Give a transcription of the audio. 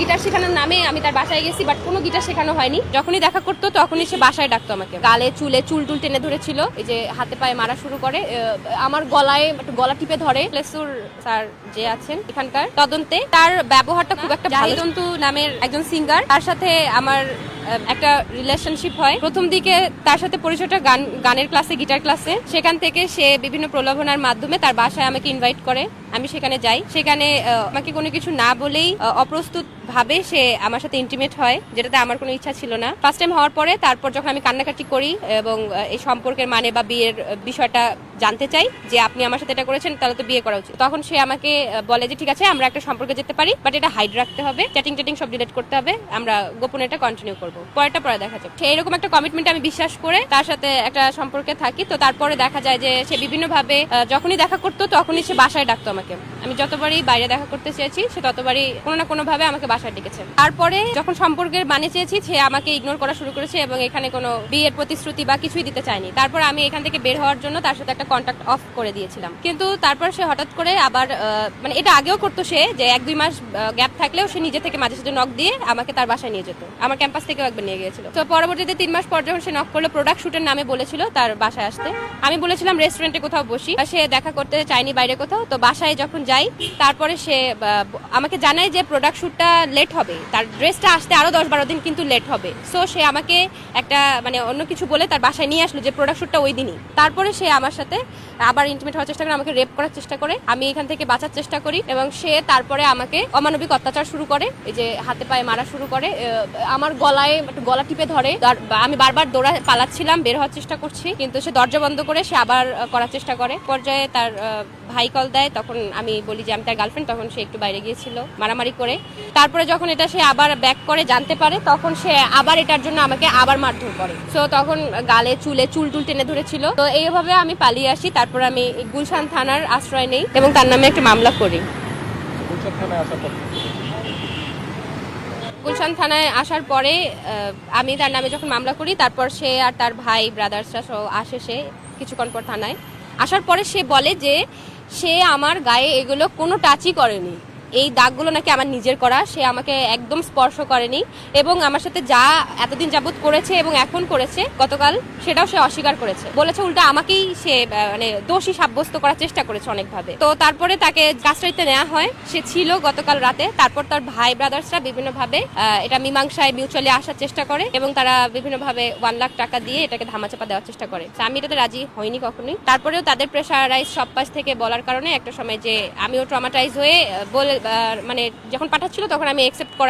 Guitar শেখানোর নামে আমি তার বাসায় গেছি, বাট কোনো গিটার শেখানো হয়নি। যখনই দেখা করতো তখনই সে বাসায় ডাকতো আমাকে। গালে চুলে চুল টুল টেনে ধরেছিল, এই যে হাতে পায়ে মারা শুরু করে, আমার গলায় একটু গলা টিপে ধরে। প্লেসুর স্যার যে আছেন এখানকার তদন্তে, তার ব্যবহারটা খুব একটা ভালো। তন্তু নামের একজন সিঙ্গার, তার সাথে আমার একটা রিলেশনশিপ হয়। প্রথম দিকে তার সাথে পরিচয়টা গানের ক্লাসে, গিটার ক্লাসে। সেখান থেকে সে বিভিন্ন প্রলোভনার মাধ্যমে তার বাসায় আমাকে ইনভাইট করে। আমি সেখানে যাই। সেখানে আমাকে কোনো কিছু না বলেই অপ্রস্তুত ভাবে সে আমার সাথে ইন্টিমেট হয়, যেটাতে আমার কোনো ইচ্ছা ছিল না। ফার্স্ট টাইম হওয়ার পরে তারপর যখন আমি কান্নাকাটি করি এবং এই সম্পর্কের মানে বা বিয়ের বিষয়টা জানতে চাই, যে আপনি আমার সাথে এটা করেছেন তাহলে তো বিয়ে করা উচিত, তখন সে আমাকে বলে যে ঠিক আছে আমরা একটা সম্পর্কে যেতে পারি, বাট এটা হাইড রাখতে হবে, চ্যাটিং সব ডিলিট করতে হবে, আমরা গোপনে এটা কন্টিনিউ করবো, পরে দেখা যাবে। সে এরকম একটা কমিটমেন্ট আমি বিশ্বাস করে তার সাথে একটা সম্পর্কে থাকি। তো তারপরে দেখা যায় যে সে বিভিন্ন ভাবে যখনই দেখা করতো তখনই সে বাসায় ডাকতো আমাকে। আমি যতবারই বাইরে দেখা করতে চেয়েছি সে ততবারই কোনো না কোনো ভাবে আমাকে বাসায় ডেকেছে। তারপরে যখন সম্পর্কের মানে চেয়েছি সে আমাকে ইগনোর করা শুরু করেছে এবং এখানে কোনো বিয়ের প্রতিশ্রুতি বা কিছুই দিতে চায়নি। তারপর আমি এখান থেকে বের হওয়ার জন্য তার সাথে একটা কন্ট্যাক্ট অফ করে দিয়েছিলাম। কিন্তু তারপর সে হঠাৎ করে আবার মানে এটা আগেও করতো সে, যে 1-2 মাস গ্যাপ থাকলেও সে নিজে থেকে মাঝে সাঝে নক দিয়ে আমাকে তার বাসায় নিয়ে যেত। আমার ক্যাম্পাস থেকেও একবার নিয়ে গিয়েছিল। তো পরবর্তীতে 3 মাস পর যখন সে নক করলো, প্রোডাক্ট শুটের নামে বলেছিল তার বাসায় আসতে। আমি বলেছিলাম রেস্টুরেন্টে কোথাও বসি, সে দেখা করতে চায়নি বাইরে কোথাও। তো বাসায় যখন যাই তারপরে সে আমাকে জানায় যে প্রোডাক্ট শুটটা লেট হবে, তার ড্রেসটা আসতে আরো 10-12 দিন কিন্তু লেট হবে। সো সে আমাকে একটা মানে অন্য কিছু বলে তার বাসায় নিয়ে আসলো, যে প্রোডাক্ট শুটটা ওই দিনই। তারপরে সে আমার সাথে আবার ইন্টিমেট হওয়ার চেষ্টা করে, আমাকে রেপ করার চেষ্টা করে। আমি এখান থেকে বাঁচার চেষ্টা করি এবং সে তারপরে আমাকে অমানবিক অত্যাচার শুরু করে, এই যে হাতে পায়ে মারা শুরু করে, আমার গলায় একটু গলা টিপে ধরে। আমি বারবার দৌড়া পালাচ্ছিলাম, বের হওয়ার চেষ্টা করছি, কিন্তু সে দরজা বন্ধ করে সে আবার করার চেষ্টা করে। পর্যায়ে তার ভাই কল দেয়, তখন আমি বলি যে আমি তার গার্লফ্রেন্ড। তখন সে একটু বাইরে গিয়েছিল মারামারি করে। তারপরে যখন এটা সে আবার ব্যাক করে জানতে পারে, তখন সে আবার এটার জন্য আমাকে আবার মারধর করে। তো তখন গালে চুলে চুল টুল টেনে ধরেছিল। তো এইভাবে আমি পালিয়ে আসি। তারপর আমি গুলশান থানার আশ্রয় নেই এবং তার নামে একটা মামলা করি। গুলশান থানায় আসার পরে আমি তার নামে যখন মামলা করি, তারপর সে আর তার ভাই ব্রাদার্সরা সহ আসে। সে কিছুক্ষণ পর থানায় আসার পরে সে বলে যে সে আমার গায়ে এগুলো কোনো টাচই করেনি, এই দাগগুলো নাকি আমার নিজের করা, সে আমাকে একদম স্পর্শ করেনি এবং আমার সাথে যা এতদিন যাবত করেছে এবং এখন করেছে গতকাল, সেটাও সে অস্বীকার করেছে। বলেছে উল্টা আমাকেই সে মানে দোষী সাব্যস্ত করার চেষ্টা করেছে অনেকভাবে। তো তারপরে তাকে কাস্টাডিতে নেওয়া হয়। সে ছিল গতকাল রাতে। তারপর তার ভাই ব্রাদার্সরা বিভিন্নভাবে এটা মীমাংসায় মিউচুয়ালি আসার চেষ্টা করে এবং তারা বিভিন্নভাবে 1 লাখ টাকা দিয়ে এটাকে ধামাচাপা দেওয়ার চেষ্টা করে। আমি এটাতে রাজি হইনি কখনোই। তারপরেও তাদের প্রেশারাইজ সব পাশ থেকে বলার কারণে একটা সময় যে আমিও ট্রমাটাইজ হয়ে বলে মানে যখন পাঠাচ্ছিল তখন আমি অ্যাকসেপ্ট করা